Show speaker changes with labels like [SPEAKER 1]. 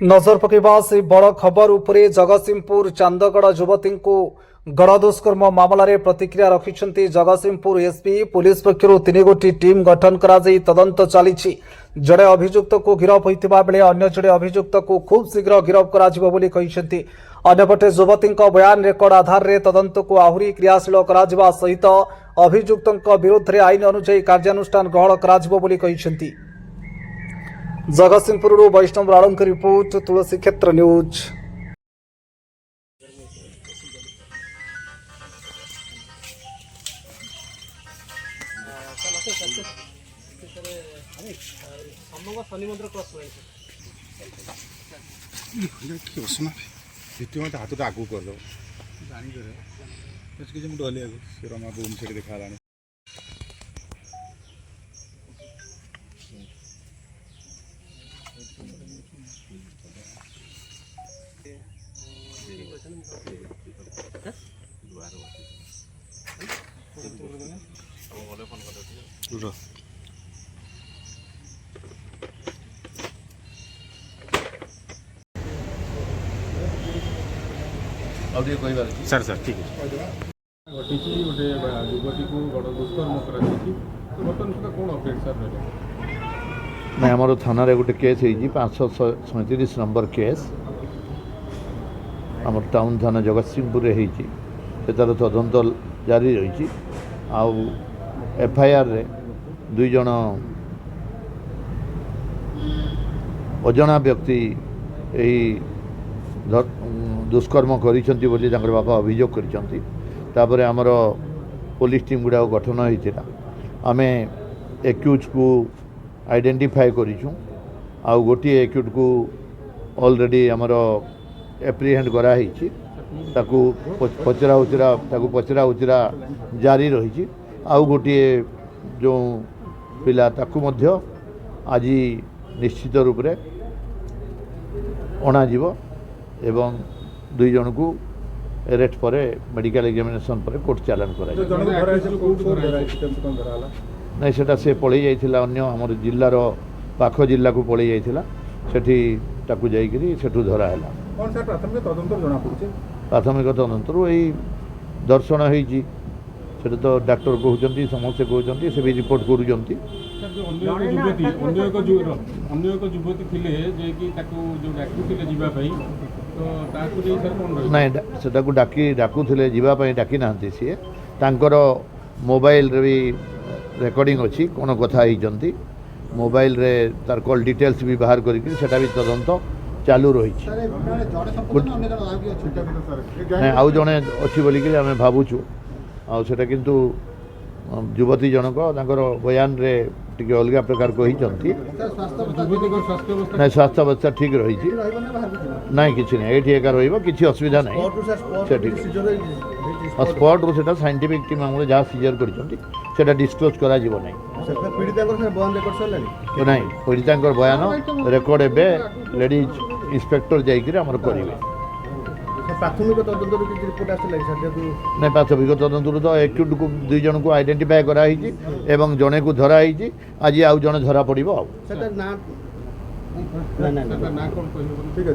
[SPEAKER 1] नजर पकड़ा से बड़ खबर उपरे जगतसिंहपुर चांदगड़ युवती को गणदुष्कर्म मामलें प्रतिक्रिया रखिंट जगतसिंहपुर एसपी पुलिस पक्षर 3 गोटी टीम गठन कर तदंत चली जड़े अभियुक्त को गिरफ होता बेले अन्य जड़े अभियुक्त को खूब शीघ्र गिरफ करपटे युवती बयान रेकर्ड आधार में तदंत को आहरी क्रियाशील करा सहित अभियुक्त विरुद्ध में आईन अनुଯାयी कार्यानुष्ठान ग्रहण कर जगतसिंहपुर वैष्णव राणों की रिपोर्ट तुलसी क्षेत्र न्यूज।
[SPEAKER 2] हाथ आगू कर दो रमा रूम से देखा सर सर ठीक है
[SPEAKER 3] घटी गोटे युवती को गणदुष्कर्म कर कौन अपडेट सर
[SPEAKER 4] ना आमर थाना गोटे केस हो 537 नंबर केस आम टाउन थाना जगतसिंहपुर से तार तदंत जारी रही एफआईआर रे 2 जन अजना व्यक्ति दुष्कर्म करी बापा अभियोग कर आमर पुलिस टीम गुड़ा गठन होता आम एक्यूज को आइडेंटिफाई करूँ आउ गोटे एक्यूज को ऑलरेडी आमर एप्रिहेंड कराई पचरा उचरा जारी रही आउ गोटे जो पिला ताकू मध्य आज निश्चित रूप से अणाजिव एवं 2 जन को अरेस्ट पर मेडिकल एग्जामिनेशन पर कोर्ट चालान कर नहीं सेटा से पलि जाइथिला अन्य हमर जिल्लार पाख जिल्ला को पलि जाइथिला सेठी ताकू जाइकरी सेठू धरा हैला
[SPEAKER 3] कोन सर प्राथमिक तदंत जणा पड़ुचे
[SPEAKER 4] प्राथमिक तदंत एई दर्शन होईची सेटा तो डॉक्टर कहउचंती समस्त कहउचंती से भी रिपोर्ट करूचंती
[SPEAKER 3] अन्य एक युवती थिले जे कि ताकू जो डाकू थिले जीवा पई तो ताकू जे सर कोन
[SPEAKER 4] नहीं सेटा को डाकुथिले जीवा पई डाकी नांती सी तांकर मोबाइल रे भी रेकर्डिंग अच्छी कौन कथा होती मोबाइल रे तार कॉल डिटेल्स भी बाहर करके सेटा भी तदंत चालू रही आउ जड़े अच्छी बोलिक आम भावुँ आटा किंतु युवती जनक बयान रे टी अलग प्रकार कहते स्वास्थ्य अवस्था ठीक रही ना कि ये किसी असुविधा ना स्पॉट रू से साइंटिफिक टीम आम जहाँ सीजर कर डिस्क्लोज करा ना पीड़िता बयान रेकर्ड एवं लेडीज इंस्पेक्टर जामर करेंगे
[SPEAKER 3] प्राथमिक तदंत रिपोर्ट
[SPEAKER 4] नहीं प्राथमिक तदंत तो एक्यूट को 2 जन को आइडेंटिफाई कराई एवं जड़े को धराई आज आउ जड़े धरा पड़ो
[SPEAKER 3] ठीक है